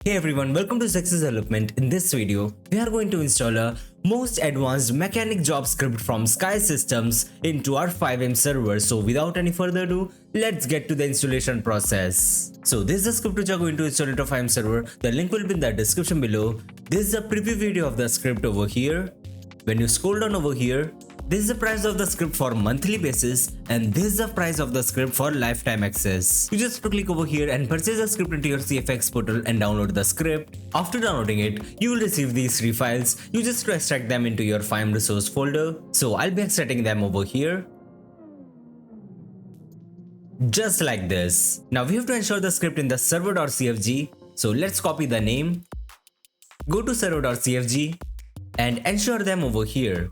Hey everyone, welcome to Zexus Development. In this video, we are going to install a most advanced mechanic job script from Sky Systems into our FiveM server. So without any further ado, let's get to the installation process. So this is the script which we are going to install into FiveM server. The link will be in the description below. This is a preview video of the script over here. When you scroll down over here, this is the price of the script for monthly basis and this is the price of the script for lifetime access. You just have to click over here and purchase the script into your CFX portal and download the script. After downloading it, you will receive these three files. You just have to extract them into your FiveM resource folder. So I'll be extracting them over here. Just like this. Now we have to ensure the script in the server.cfg. So let's copy the name. Go to server.cfg and ensure them over here.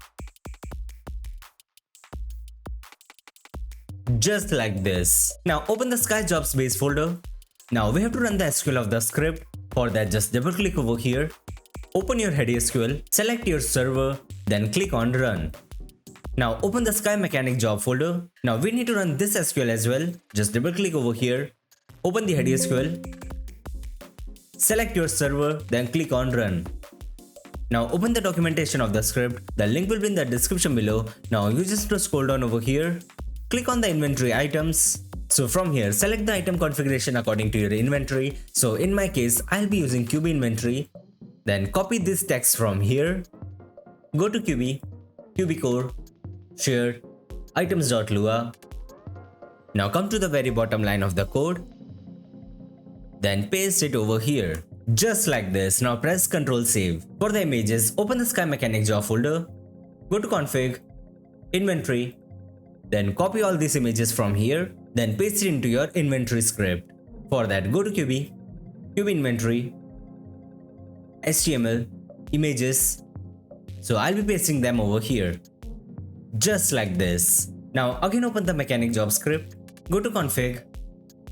Just like this. Now open the Sky Jobs base folder. Now we have to run the SQL of the script. For that, just double click over here. Open your head SQL, select your server, then click on run. Now open the Sky Mechanic job folder. Now we need to run this SQL as well. Just double click over here. Open the head SQL. Select your server, then click on run. Now open the documentation of the script. The link will be in the description below. Now you just have to scroll down over here. Click on the inventory items. So from here, select the item configuration according to your inventory. So in my case, I'll be using QB inventory. Then copy this text from here. Go to QBCore, share, items.lua. Now come to the very bottom line of the code. Then paste it over here. Just like this. Now press Ctrl Save. For the images, open the Sky Mechanic job folder. Go to config, inventory. Then copy all these images from here, then paste it into your inventory script. For that, go to QB inventory, HTML, images. So I'll be pasting them over here. Just like this. Now again open the mechanic job script, go to config,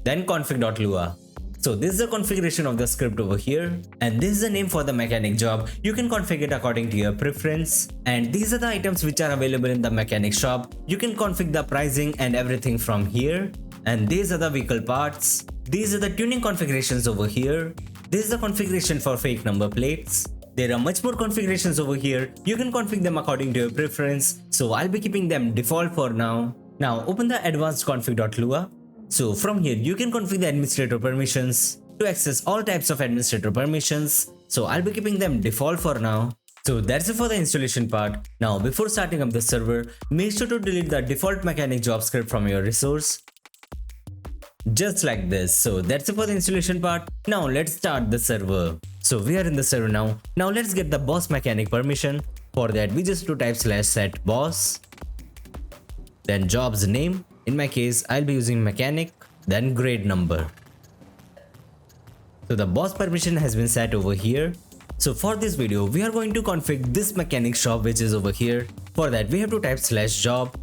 then config.lua. So this is the configuration of the script over here and this is the name for the mechanic job. You can configure it according to your preference and these are the items which are available in the mechanic shop. You can configure the pricing and everything from here and these are the vehicle parts. These are the tuning configurations over here. This is the configuration for fake number plates. There are much more configurations over here. You can configure them according to your preference. So I'll be keeping them default for now. Now open the advanced config.lua. So from here you can configure the administrator permissions to access all types of administrator permissions. So I'll be keeping them default for now. So that's it for the installation part. Now before starting up the server, make sure to delete the default mechanic job script from your resource. Just like this. So that's it for the installation part. Now let's start the server. So we are in the server now. Now let's get the boss mechanic permission. For that we just do type /set boss. Then job's name. In my case, I'll be using mechanic, then grade number. So the boss permission has been set over here. So for this video, we are going to configure this mechanic shop which is over here. For that, we have to type /job,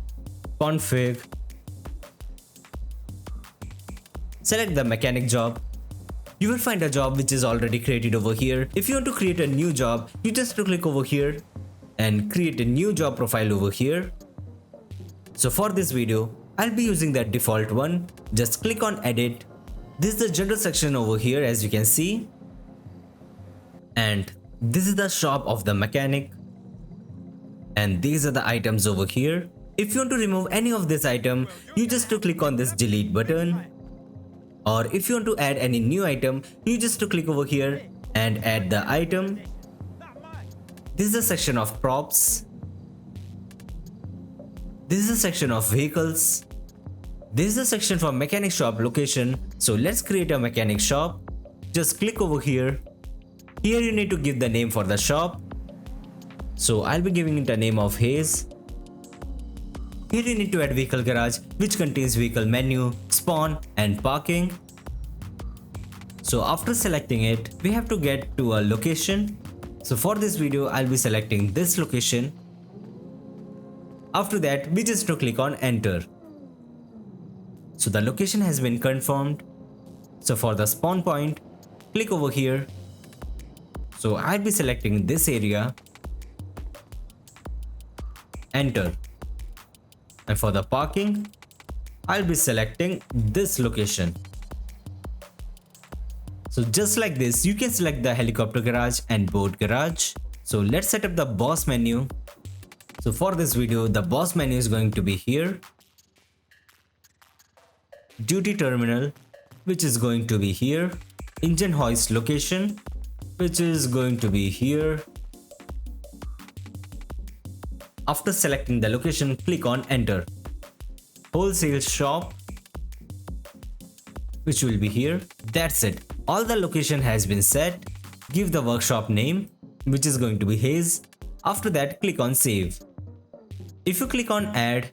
config, select the mechanic job. You will find a job which is already created over here. If you want to create a new job, you just have to click over here and create a new job profile over here. So for this video, I'll be using that default one. Just click on edit. This is the general section over here as you can see. And this is the shop of the mechanic. And these are the items over here. If you want to remove any of this item, you just have to click on this delete button. Or if you want to add any new item, you just have to click over here and add the item. This is the section of props. This is a section of vehicles. This is a section for mechanic shop location. So let's create a mechanic shop. Just click over here. Here you need to give the name for the shop. So I'll be giving it a name of Haze. Here you need to add vehicle garage which contains vehicle menu, spawn and parking. So after selecting it, we have to get to a location. So for this video, I'll be selecting this location. After that, we just have to click on enter. So the location has been confirmed. So for the spawn point, click over here. So I'll be selecting this area. Enter. And for the parking, I'll be selecting this location. So just like this, you can select the helicopter garage and boat garage. So let's set up the boss menu. So for this video, the boss menu is going to be here. Duty terminal, which is going to be here. Engine hoist location, which is going to be here. After selecting the location, click on enter. Wholesale shop, which will be here. That's it. All the location has been set. Give the workshop name, which is going to be Haze. After that, click on save. If you click on add,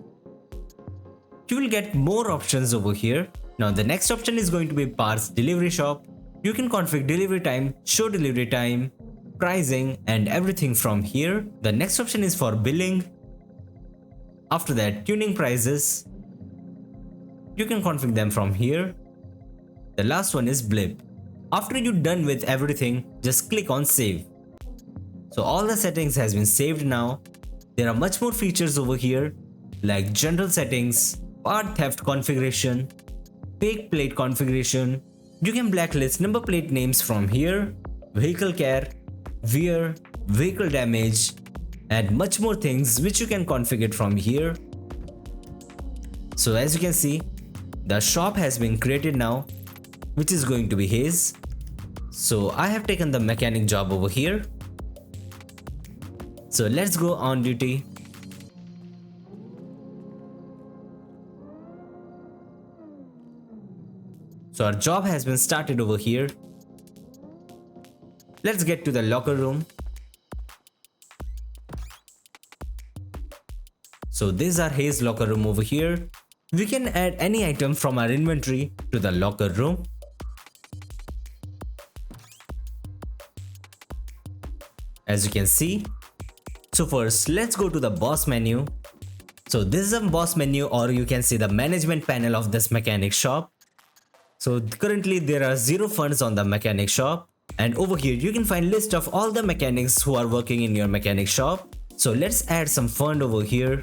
you will get more options over here. Now the next option is going to be parts delivery shop. You can configure delivery time, show delivery time, pricing and everything from here. The next option is for billing. After that, tuning prices. You can configure them from here. The last one is blip. After you're done with everything, just click on save. So all the settings has been saved now. There are much more features over here like general settings, part theft configuration, fake plate configuration. You can blacklist number plate names from here, vehicle care, wear, vehicle damage, and much more things which you can configure from here. So as you can see, the shop has been created now, which is going to be Haze. So I have taken the mechanic job over here. So let's go on duty. So our job has been started over here. Let's get to the locker room. So this is our Haze locker room over here. We can add any item from our inventory to the locker room. As you can see. So first, let's go to the boss menu. So this is a boss menu, or you can see the management panel of this mechanic shop. So currently there are 0 funds on the mechanic shop, and over here you can find list of all the mechanics who are working in your mechanic shop. So let's add some fund over here.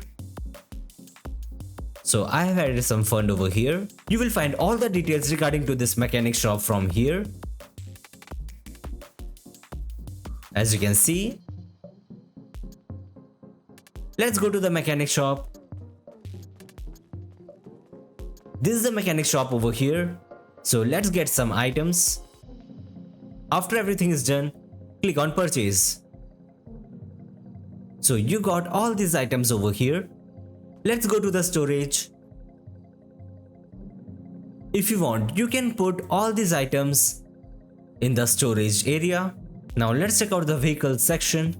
So I have added some fund over here. You will find all the details regarding to this mechanic shop from here. As you can see. Let's go to the mechanic shop. This is the mechanic shop over here. So let's get some items. After everything is done, click on purchase. So you got all these items over here. Let's go to the storage. If you want, you can put all these items in the storage area. Now let's check out the vehicles section.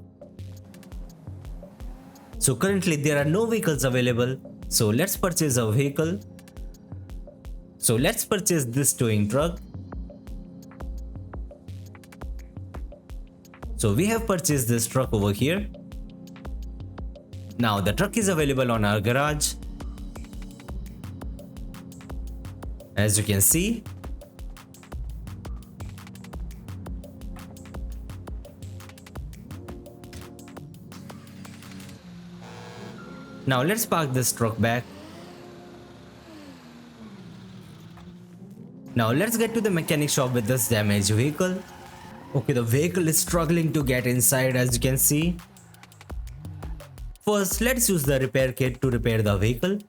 So currently there are no vehicles available. So let's purchase a vehicle. So let's purchase this towing truck. So we have purchased this truck over here. Now the truck is available on our garage. As you can see. Now let's park this truck back. Now let's get to the mechanic shop with this damaged vehicle. Okay, the vehicle is struggling to get inside, as you can see. First, let's use the repair kit to repair the vehicle.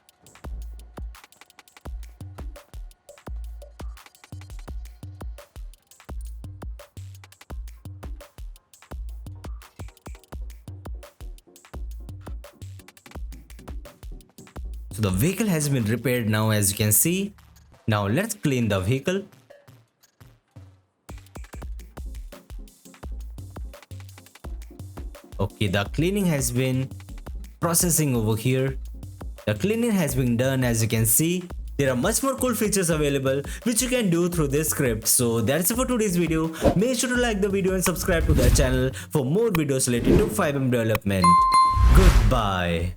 So the vehicle has been repaired now, as you can see. Now let's clean the vehicle. Okay, the cleaning has been processing over here. The cleaning has been done, as you can see. There are much more cool features available which you can do through this script. So that's it for today's video. Make sure to like the video and subscribe to the channel for more videos related to FiveM development. Goodbye.